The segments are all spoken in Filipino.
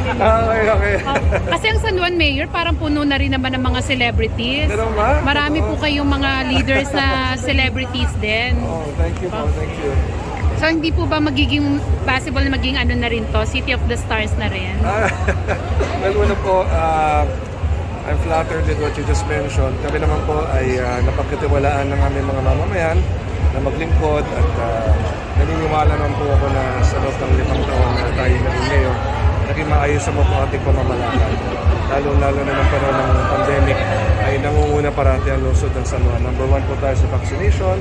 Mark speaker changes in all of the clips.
Speaker 1: family.
Speaker 2: Okay.
Speaker 3: Kasi ang San Juan Mayor, parang puno na rin naman ng mga celebrities.
Speaker 2: Ganun ba?
Speaker 3: Marami po kayong mga leaders na celebrities din.
Speaker 2: Oh, thank you po, thank you.
Speaker 3: So hindi po ba magiging possible na maging ano na rin to, City of the Stars na rin?
Speaker 2: Well, una po, I'm flattered with what you just mentioned. Kami naman po ay napagkatiwalaan ng aming mga mamamayan na maglingkod at naniniwala naman po ako na sa loob ng 5 taon na tayo naging mayor, naging maayos sa mga ating pamamalakad. Lalo-lalo na ng panahon ng pandemic ay nangunguna parati ang lungsod ng San Juan. Number 1 po tayo sa vaccination.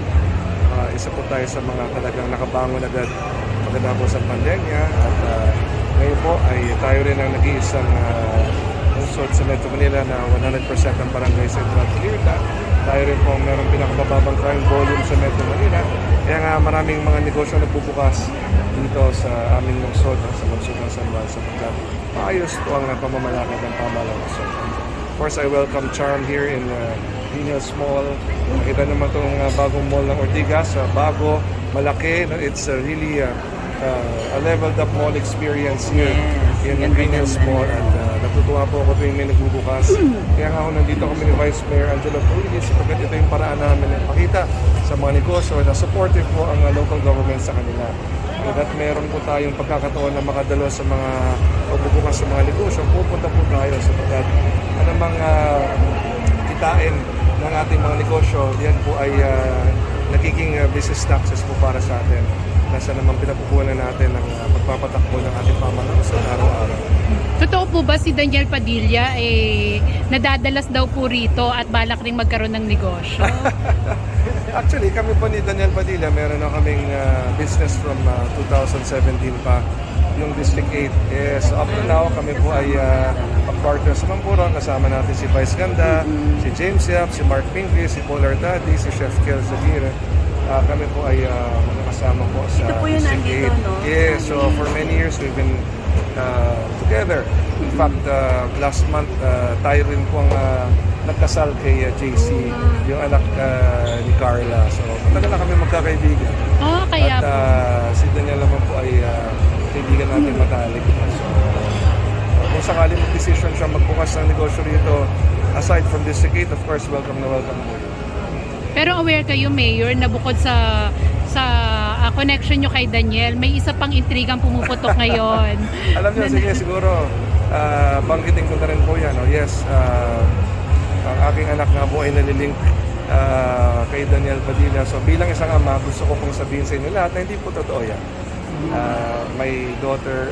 Speaker 2: Isa po tayo sa mga talagang nakabangon agad pagkatapos ng pandemya. At ngayon po ay tayo rin ang nag-iisang lungsod sa Metro Manila na 100% ang barangay sa Intranta. Tayo rin po meron pinakababang crime volume sa Metro Manila. Kaya nga maraming mga negosyo na bubukas dito sa aming lungsod, sa lungsod ng San Juan, sapagkat maayos po ang pamamalakad ng pamahalang lungsod. Of course, I welcome Charm here in Venus Mall. Nakita naman itong bagong mall ng Ortigas, bago, malaki. It's really a leveled up mall experience here in Venus Mall. At natutuwa po ako tuwing may nagbubukas. Kaya nga ako nandito kami ni Vice Mayor Angelo Pulilis sapagkat ito yung paraan namin na ipakita sa mga negosyo na supportive po ang local government sa kanila. At meron po tayong pagkakataon na makadalo sa mga pagbubukas sa mga negosyo. Pupunta po tayo sapagkat anumang kitain ng ating mga negosyo, yan po ay nagiging business taxes po para sa atin. Nasa naman pinapupunan natin ang pagpapatakbo ng ating pamahalaan sa araw-araw.
Speaker 3: Totoo po ba si Daniel Padilla nadadalas daw po rito at balak ring magkaroon ng negosyo?
Speaker 2: Actually, kami po ni Daniel Padilla, meron na kaming business from 2017 pa, yung District 8. So up to now, kami po ay partner sa Mampuran. Kasama natin si Vice Ganda, si James Yap, si Mark Pinky, si Paul Artadi, si Chef Kel Zaguirre. Kami po ay magkakasama po sa
Speaker 1: Ito po yung
Speaker 2: District 8.
Speaker 1: nandito, no?
Speaker 2: Yeah, so for many years we've been together. In fact, last month tayo rin po ang nagkasal kay JC, yung anak ni Carla. So matagal na kami magkakaibigan.
Speaker 3: Kaya
Speaker 2: At si Daniel naman po ay kaibigan natin matalik. So kung sakali mag-decision siya magbukas ng negosyo rito, aside from District 8, of course, welcome na welcome po.
Speaker 3: Pero aware kayo, Mayor, na bukod sa connection nyo kay Daniel, may isa pang intrigang pumuputok ngayon.
Speaker 2: Alam niyo, sige, siguro, banggitin ko na rin po yan. Yes, ang aking anak nga po ay nalilink kay Daniel Padilla. So bilang isang ama, gusto ko pong sabihin sa inyo lahat na hindi po totoo yan. My daughter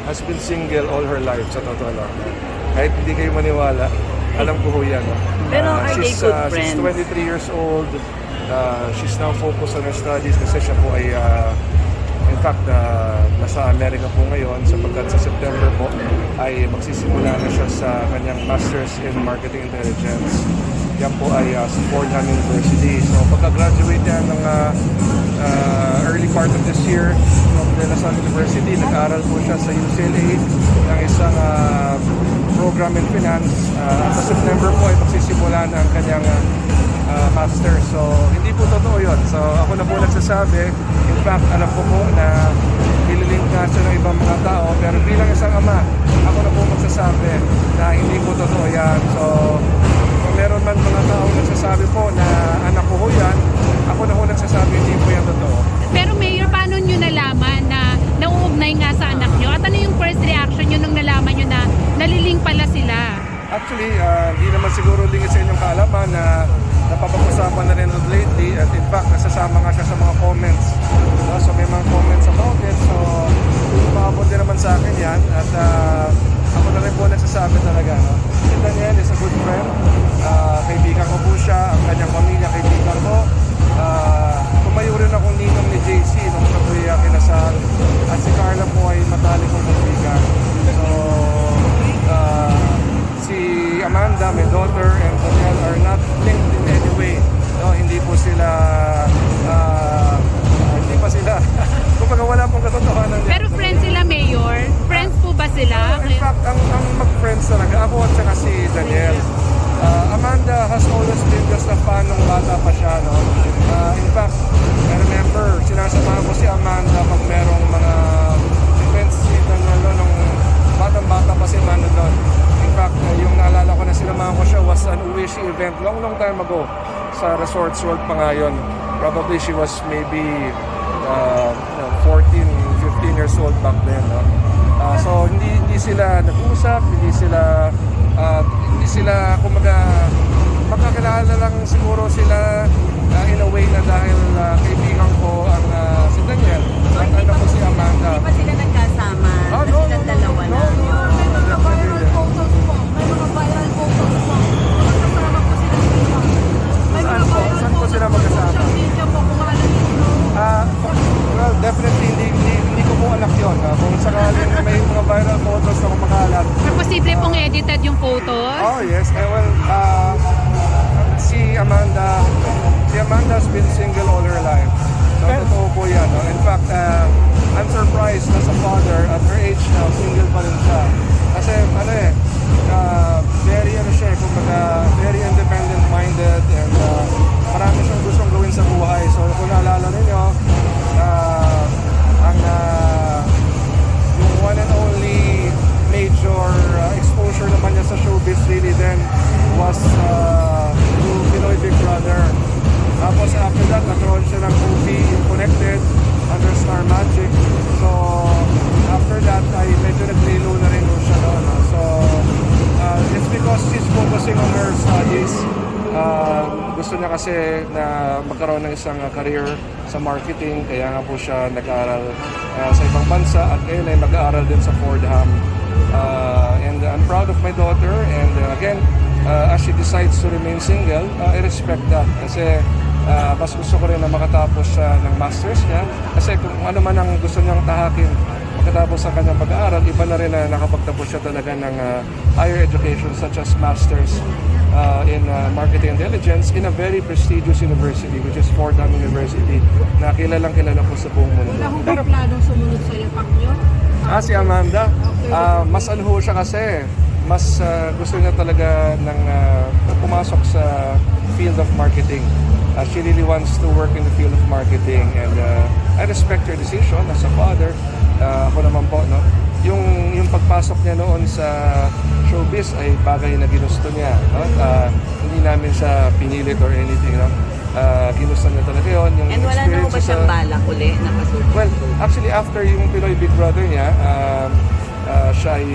Speaker 2: has been single all her life, sa totoo lang. Kahit hindi kayo maniwala, alam ko ho yan.
Speaker 1: Pero are they good friends?
Speaker 2: She's 23 years old. She's now focused on her studies kasi siya po ay in fact nasa Amerika po ngayon sapagkat sa September po ay magsisimula na siya sa kanyang Masters in Marketing Intelligence. Yan po ay sa Fordham University. So pagka-graduate yan ng early part of this year from De La Salle University, nag-aral po siya sa UCLA ng isang program in finance. Sa September po ay magsisimula na ang kanyang master. So hindi po totoo yun. So ako na po nagsasabi. In fact, alam ko po na nililink na siya ng ibang mga tao. Pero bilang isang ama, ako na po magsasabi na hindi po totoo yan. So kung meron man mga tao nagsasabi po na anak ko ho yan, ako na po nagsasabi hindi po yan totoo.
Speaker 3: Pero Mayor, paano nyo nalaman na nauugnay nga sa anak nyo? At ano yung first reaction nyo nung nalaman nyo na naliling pala sila?
Speaker 2: Actually, hindi naman siguro lingid sa inyong kaalaman na napapag-usapan na rin lately at in fact, nasasama nga siya sa mga comments. So may mga comments about it. So, umabot din naman sa akin yan at ako na rin po nagsasabi talaga. No? Si Daniel is a good friend. Kaibigan ko po siya, ang kanyang pamilya, kaibigan ko. Tumayo rin akong ninong ni JC nung sa tuya kinasal. At si Carla po ay matalik kong kaibigan. So, si Amanda, my daughter, and Daniel are not linked in any way. No, hindi po sila, hindi pa sila, kumbaga wala pong katotohanan.
Speaker 3: Pero friends sila, Mayor? Friends po ba sila?
Speaker 2: In fact, ang mag-friends talaga, ako at saka si Daniel. Amanda has always been just a fan nung bata pa siya. No? In fact, I remember, sinasamahan ko si Amanda pag merong mga events si Daniel no, nung bata event long time ago sa Resorts World pa nga yun. Probably she was maybe 14, 15 years old back then. No? So hindi sila nag-usap, hindi sila kumaga magkakilala lang siguro sila in a way na dahil kaibigan ko ang si Daniel at anak ko si Amanda.
Speaker 1: Hindi pa sila nagkasama.
Speaker 2: No,
Speaker 1: Silang dalawa na.
Speaker 2: Saan po sila magkasama? Well, definitely hindi ko po anak yun. Kung sakaling may mga viral photos na kumakalat.
Speaker 3: Or posible pong edited yung photos?
Speaker 2: Oh yes, well, si Amanda's been single all her life. So totoo po yan. No? In fact, I'm surprised na sa father at her age now, single pa rin siya. Kasi very independent minded and marami siyang gustong gawin sa buhay. So kung naalala ninyo, yung one and only major exposure naman niya sa showbiz really then was to Pinoy Big Brother. Tapos after that, nagkaroon siya ng movie, yung Connected, under Star Magic. So after that, ay medyo nag-lilo na rin siya doon. No? So it's because she's focusing on her studies. Gusto niya kasi na magkaroon ng isang career sa marketing, kaya nga po siya nag-aaral sa ibang bansa at ngayon ay mag-aaral din sa Fordham. And I'm proud of my daughter and again, as she decides to remain single, I respect that kasi mas gusto ko rin na makatapos siya ng masters niya kasi kung ano man ang gusto niyang tahakin pagkatapos sa kanyang pag-aaral, iba na rin na nakapagtapos siya talaga ng higher education such as masters in marketing intelligence in a very prestigious university which is Fordham University na kilalang kilala po sa buong mundo.
Speaker 4: Wala kong planong sumunod sa yapak nyo?
Speaker 2: Si Amanda, mas ano ho siya kasi, mas gusto niya talaga ng pumasok sa field of marketing. She really wants to work in the field of marketing and I respect her decision as a father. Ako naman po, no? Yung pagpasok niya noon sa showbiz ay bagay na ginusto niya. No? Hindi namin siya pinilit or anything. No? Ginusto niya talaga yun. Yung
Speaker 1: And wala na ho ba siyang balak uli na pasukin?
Speaker 2: Well, actually after yung Pinoy Big Brother niya, siya ay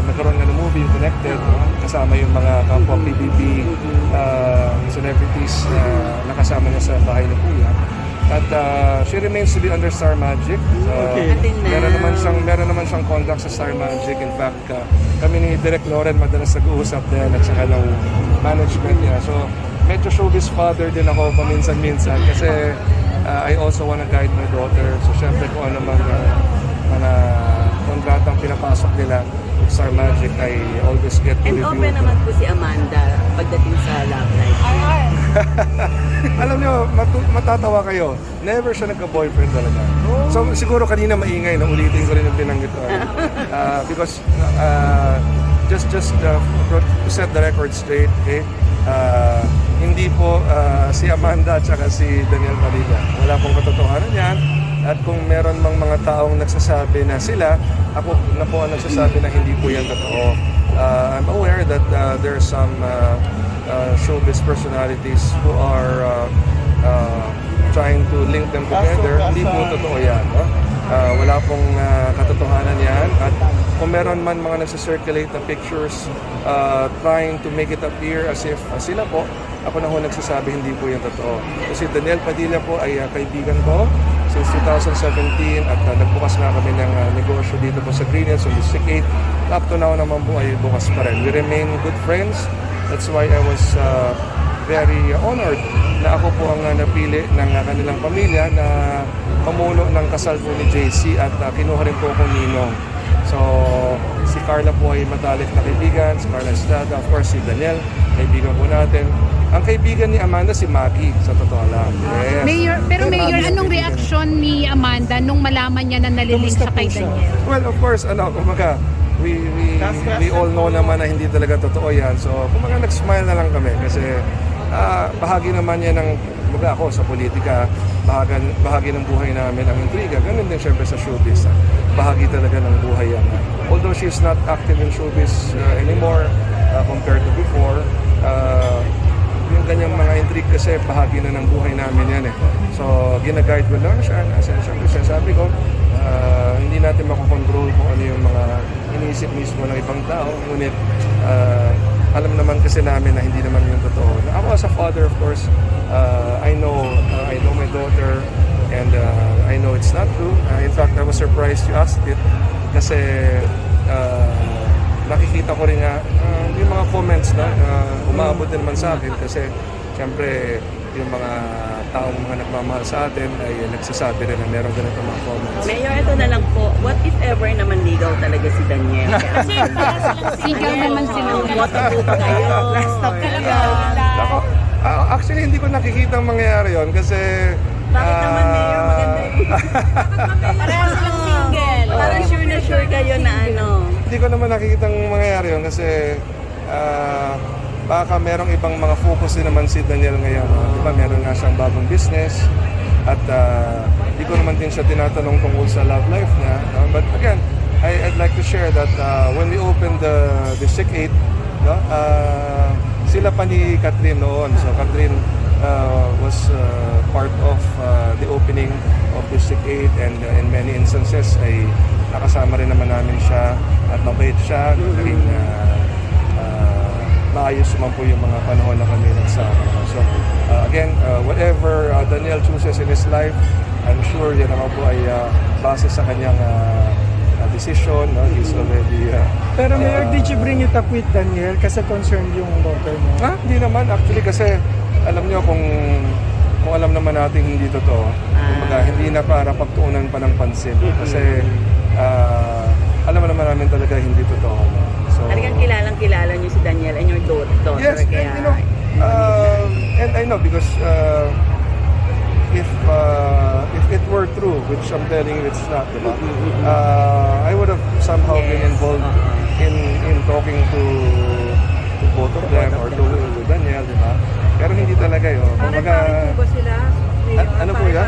Speaker 2: nagkaroon nga ng movie, Connected, no? Kasama yung mga kapwa PBB celebrities na nakasama niya sa bahay ni Kuya. At she remains to be under Star Magic. Meron naman siyang contact sa Star Magic. In fact, kami ni Direk Loren madalas nag-uusap din at saka ng management niya. So, medyo showbiz father din ako paminsan-minsan kasi I also wanna guide my daughter. So, syempre kung ano mga kontratang pinapasok nila with Star Magic, I always get to
Speaker 1: And
Speaker 2: review.
Speaker 1: open naman po si Amanda pagdating sa love life.
Speaker 2: Alam nyo, matatawa kayo. Never siya nagka-boyfriend talaga. So siguro kanina maingay na ulitin ko rin yung binanggit ko. Because just to set the record straight, okay? Hindi po si Amanda at saka si Daniel Padilla. Wala pong katotohanan yan. At kung meron mang mga taong nagsasabi na sila, ako na po ang nagsasabi na hindi po yan totoo. I'm aware that there are some showbiz personalities who are trying to link them together. Hindi po totoo yan. No? Wala pong katotohanan yan. At kung meron man mga nagsisirculate na pictures trying to make it appear as if sila po, ako na ho nagsasabi hindi po yan totoo. Kasi Daniel Padilla po ay kaibigan ko since 2017 at nagbukas nga kami ng negosyo dito po sa Green Hills, so District 8. Up to now naman po ay bukas pa rin. We remain good friends. That's why I was very honored na ako po ang napili ng kanilang pamilya na pamuno ng kasal po ni JC at kinuha rin po akong ninong. So, si Carla po ay matalik na kaibigan, si Carla Estrada, of course si Daniel, kaibigan po natin. Ang kaibigan ni Amanda si Maggie, sa totoo lang. Yes.
Speaker 3: Mayor, anong reaksyon ni Amanda nung malaman niya na nalilink siya kay Daniel?
Speaker 2: Well, of course, kumaga, we all know naman na hindi talaga totoo yan. So, kumaga nag-smile na lang kami kasi bahagi naman yan ng, ako sa politika, bahagi ng buhay namin ang intriga. Ganun din syempre sa showbiz. Bahagi talaga ng buhay yan. Although she's not active in showbiz anymore compared to before, yung kanyang mga intrigue kasi bahagi na ng buhay namin yan eh. So, ginaguide ko lang siya. Siyempre, sabi ko, hindi natin makokontrol kung ano yung mga iniisip mismo ng ibang tao. Ngunit, alam naman kasi namin na hindi naman yung totoo. Ako as a father, of course, I know my daughter and I know it's not true. In fact, I was surprised you asked it kasi nakikita ko rin nga yung mga comments na umaabot din naman sa akin kasi siyempre yung mga taong mga nagmamahal sa atin ay nagsasabi rin na meron ganito mga comments.
Speaker 1: Mayor, ito na lang po. What if ever naman ligaw talaga si Daniel? Kasi
Speaker 3: Single naman sila.
Speaker 1: Moto po kayo. Last stop talaga.
Speaker 2: Ako, actually hindi ko nakikita ang mangyayari yon kasi
Speaker 1: Bakit naman, Mayor? Maganda yun. Parang silang single. Parang sure na sure kayo na ano.
Speaker 2: hindi ko naman nakikita ang mangyayari yon kasi baka merong ibang mga focus din naman si Daniel ngayon. Di ba, meron nga siyang bagong business at hindi ko naman din siya tinatanong tungkol sa love life niya. But again, I'd like to share that when we opened the District 8, sila pa ni Catherine noon. So Catherine was part of the opening of District 8 and in many instances ay nakasama rin naman namin siya at mabait siya. Rin, maayos naman po yung mga panahon na kami nagsama. So again, whatever Daniel chooses in his life, I'm sure yan naman po ay base sa kanyang decision. He's already...
Speaker 5: Pero Mayor, did you bring it up with Daniel kasi concerned yung daughter mo?
Speaker 2: Hindi naman. Actually kasi alam nyo kung alam naman natin hindi totoo. Kumbaga, hindi na para pagtuunan pa ng pansin. Kasi alam naman namin talaga hindi totoo. So,
Speaker 1: Talagang kilala niyo si Daniel and your daughter.
Speaker 2: yes,
Speaker 1: Kaya,
Speaker 2: and I know because if it were true, which I'm telling you it's not, diba? I would have somehow been involved in talking to both of them or to Daniel, diba? Pero hindi talaga yun. Kumbaga,
Speaker 4: Pare-pare po ba sila? Mayor?
Speaker 2: ano po yan?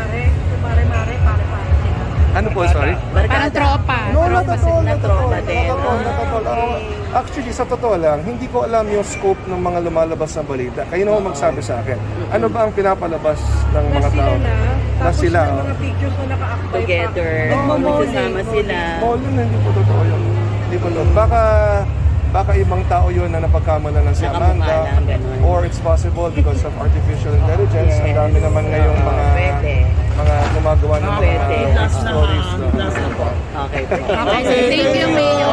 Speaker 4: Pare-pare sila.
Speaker 2: Ano po, sorry?
Speaker 3: Parang tropa.
Speaker 2: No, not
Speaker 3: Tropa
Speaker 2: at all,
Speaker 3: sila.
Speaker 2: not at all.
Speaker 1: Tropa din.
Speaker 2: Not at all. Actually, sa totoo lang, hindi ko alam yung scope ng mga lumalabas na balita. Kayo na ho magsabi sa akin. Ano ba ang pinapalabas ng mga tao?
Speaker 4: Tapos
Speaker 2: sila,
Speaker 4: yung mga pictures na naka-active
Speaker 1: together. Magsasama sila.
Speaker 2: Hindi po totoo yun. Hindi po totoo. Baka ibang tao yun na napagkamalan ng si
Speaker 1: Nakamukha
Speaker 2: Amanda.
Speaker 1: lang, ganun.
Speaker 2: Or it's possible because of artificial intelligence. Ang dami naman ngayong
Speaker 1: Pwede.
Speaker 2: mga gumagawa ng mga
Speaker 1: Pwede.
Speaker 2: stories. No?
Speaker 1: Okay po.
Speaker 3: Okay, thank you, Mayor.